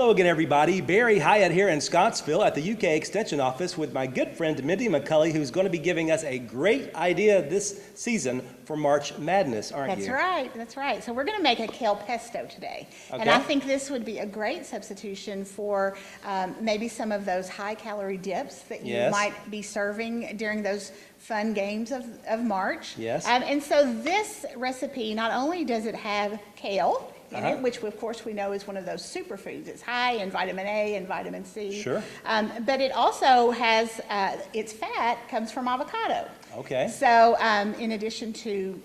Hello again, everybody. Barry Hyatt here in Scottsville at the UK Extension Office with my good friend Mindy McCulley, who's going to be giving us a great idea this season for March Madness, aren't you? That's right, that's right. So we're going to make a kale pesto today. Okay. And I think this would be a great substitution for maybe some of those high-calorie dips that you might be serving during those fun games of March. Yes. And so this recipe, not only does it have kale in it, which of course we know is one of those superfoods. It's high in vitamin A and vitamin C. Sure. But it also has, its fat comes from avocado. Okay. So in addition to,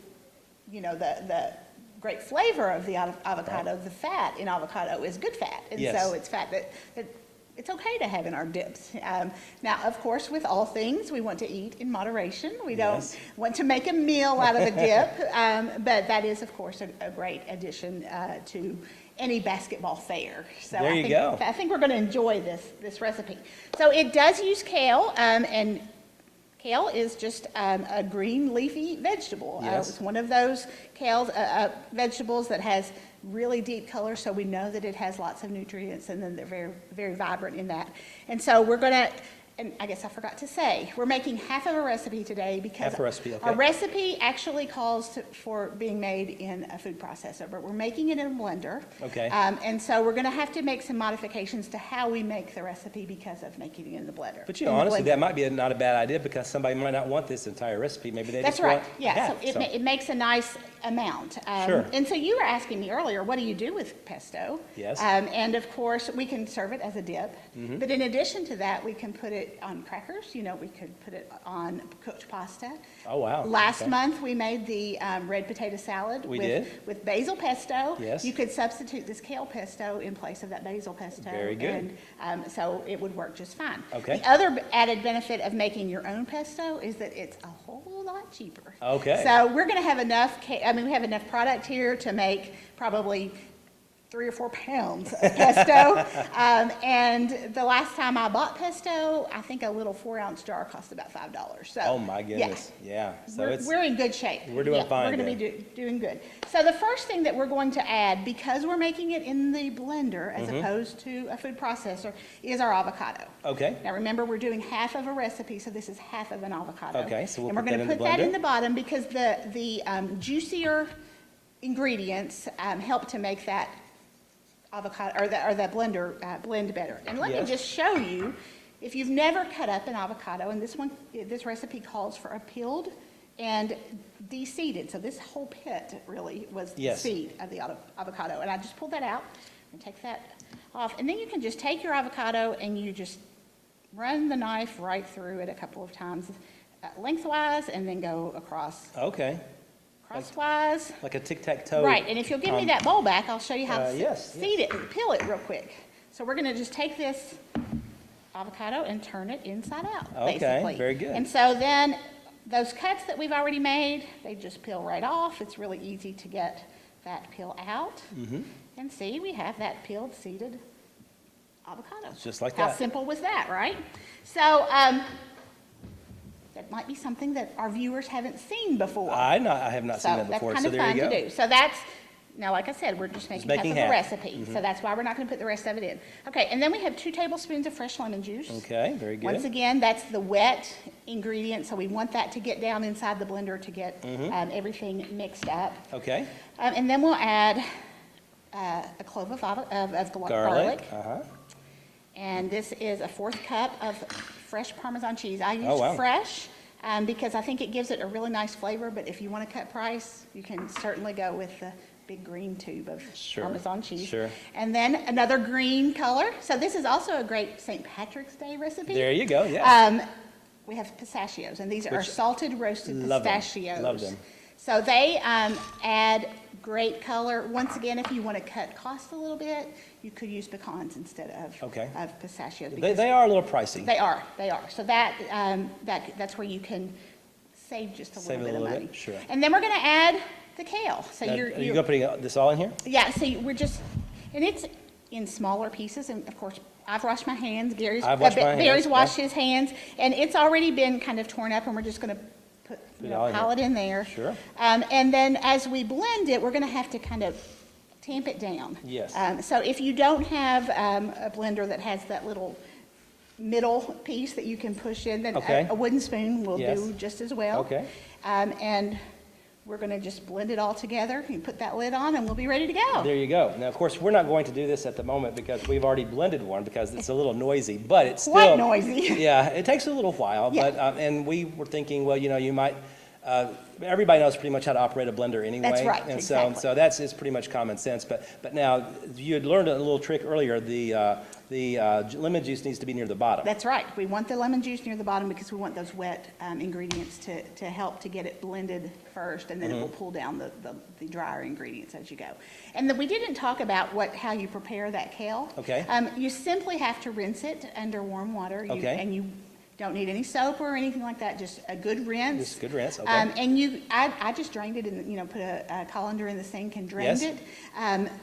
you know, the great flavor of the avocado, the fat in avocado is good fat. And so it's fat that it's okay to have in our dips. Now, of course, with all things, we want to eat in moderation. We don't want to make a meal out of a dip, but that is, of course, a great addition to any basketball fair. So there you go. I think we're going to enjoy this recipe. So it does use kale, and kale is just a green leafy vegetable. It's one of those vegetables that has really deep color, so we know that it has lots of nutrients, and then they're very, very vibrant in that. And so we're going to, and I guess I forgot to say, we're making half of a recipe today because our recipe actually calls for being made in a food processor, but we're making it in a blender. Okay. And so we're going to have to make some modifications to how we make the recipe because of making it in the blender. But you know, honestly, that might be not a bad idea because somebody might not want this entire recipe. Maybe they just want half. So it makes a nice amount. Sure. And so you were asking me earlier, what do you do with pesto? Yes. And of course, we can serve it as a dip. But in addition to that, we can put it on crackers. You know, we could put it on cooked pasta. Oh, wow. Last month, we made the red potato salad with basil pesto. Yes. You could substitute this kale pesto in place of that basil pesto. Very good. And so it would work just fine. Okay. The other added benefit of making your own pesto is that it's a whole lot cheaper. Okay. So we're going to have enough, we have enough product here to make probably 3 or 4 pounds of pesto. And the last time I bought pesto, I think a little 4-ounce jar cost about $5. So, oh my goodness. Yeah. So we're in good shape. We're doing fine. We're going to be doing good. So the first thing that we're going to add, because we're making it in the blender as opposed to a food processor, is our avocado. Okay. Now remember, we're doing half of a recipe, so this is half of an avocado. Okay. So we're going to put that in the bottom because the juicier ingredients help to make that avocado or the blender blend better. And let me just show you, if you've never cut up an avocado, and this recipe calls for a peeled and de-seeded. So this whole pit really was the seed of the avocado. And I just pulled that out and take that off. And then you can just take your avocado and you just run the knife right through it a couple of times lengthwise and then go across. Okay. Crosswise. Like a tic-tac-toe. Right, and if you'll give me that bowl back, I'll show you how to seed it and peel it real quick. So we're going to just take this avocado and turn it inside out, basically. Very good. And so then those cuts that we've already made, they just peel right off. It's really easy to get that peel out. And see, we have that peeled, seeded avocado. It's just like that. How simple was that, right? So that might be something that our viewers haven't seen before. I have not seen that before, so there you go. That's kind of fun to do. So that's, now like I said, we're just making half of a recipe. So that's why we're not going to put the rest of it in. Okay, and then we have 2 tablespoons of fresh lemon juice. Okay, very good. Once again, that's the wet ingredient, so we want that to get down inside the blender to get everything mixed up. Okay. And then we'll add a clove of garlic. And this is a 1/4 cup of fresh Parmesan cheese. I use fresh because I think it gives it a really nice flavor, but if you want to cut price, you can certainly go with the big green tube of Parmesan cheese. Sure. And then another green color. So this is also a great St. Patrick's Day recipe. There you go, yeah. We have pistachios, and these are salted roasted pistachios. Love them. So they add great color. Once again, if you want to cut cost a little bit, you could use pecans instead of pistachios. They are a little pricey. They are. So that's where you can save just a little bit of money. Sure. And then we're going to add the kale. So now, are you going to put this all in here? Yeah. So we're just, and it's in smaller pieces. And of course, I've washed my hands. Gary's washed his hands, and it's already been kind of torn up. And we're just going to pile it in there. Sure. And then as we blend it, we're going to have to kind of tamp it down. Yes. So if you don't have a blender that has that little middle piece that you can push in, then Okay. a wooden spoon will Yes. do just as well. Okay. And we're going to just blend it all together. You put that lid on and we'll be ready to go. There you go. Now, of course, we're not going to do this at the moment because we've already blended one because it's a little noisy, but it's still. Quite noisy. Yeah, it takes a little while, Yeah. but, and we were thinking, well, you might, everybody knows pretty much how to operate a blender anyway. That's right, And exactly. so that's, it's pretty much common sense, but now, you had learned a little trick earlier, the lemon juice needs to be near the bottom. That's right. We want the lemon juice near the bottom because we want those wet ingredients to help to get it blended first, and then it will pull down the drier ingredients as you go. And then we didn't talk about how you prepare that kale. Okay. You simply have to rinse it under warm water. Okay. And you don't need any soap or anything like that, just a good rinse. Just a good rinse, okay. And I just drained it and, put a colander in the sink and drained Yes. it.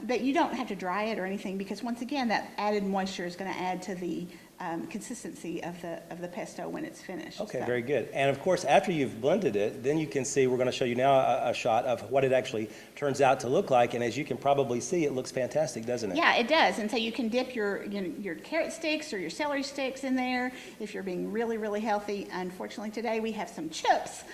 But you don't have to dry it or anything because once again, that added moisture is going to add to the consistency of the pesto when it's finished. Okay, So- very good. And of course, after you've blended it, then you can see, we're going to show you now a shot of what it actually turns out to look like. And as you can probably see, it looks fantastic, doesn't it? Yeah, it does. And so you can dip your carrot sticks or your celery sticks in there if you're being really, really healthy. Unfortunately, today we have some chips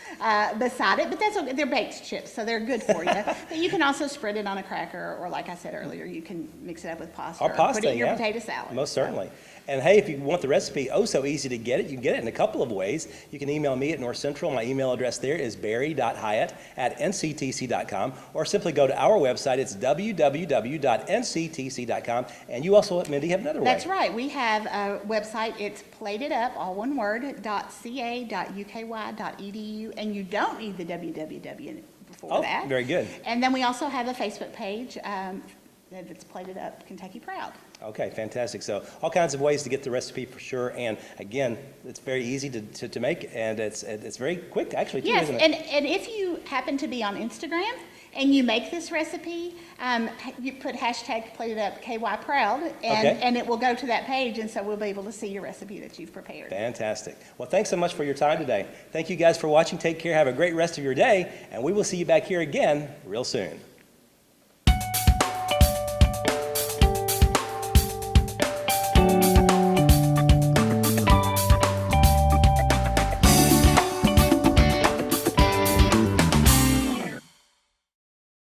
beside it, but that's okay. They're baked chips, so they're good for you. But you can also spread it on a cracker, or like I said earlier, you can mix it up with pasta. Or pasta, put it in your yeah. potato salad. Most certainly. And hey, if you want the recipe, so easy to get it, you can get it in a couple of ways. You can email me at North Central. My email address there is barry.hyatt@nctc.com, or simply go to our website. It's www.nctc.com. And you also, Mindy, have another way. That's right. We have a website. It's plated up, all one word, .ca.uky.edu, and you don't need the www before that. Oh, very good. And then we also have a Facebook page that's plated up Kentucky Proud. Okay, fantastic. So all kinds of ways to get the recipe for sure. And again, it's very easy to make, and it's very quick actually too, Yes, isn't it? and if you happen to be on Instagram and you make this recipe, you put hashtag #KYProud, and it will go to that page, and so we'll be able to see your recipe that you've prepared. Fantastic. Well, thanks so much for your time today. Thank you guys for watching. Take care. Have a great rest of your day, and we will see you back here again real soon.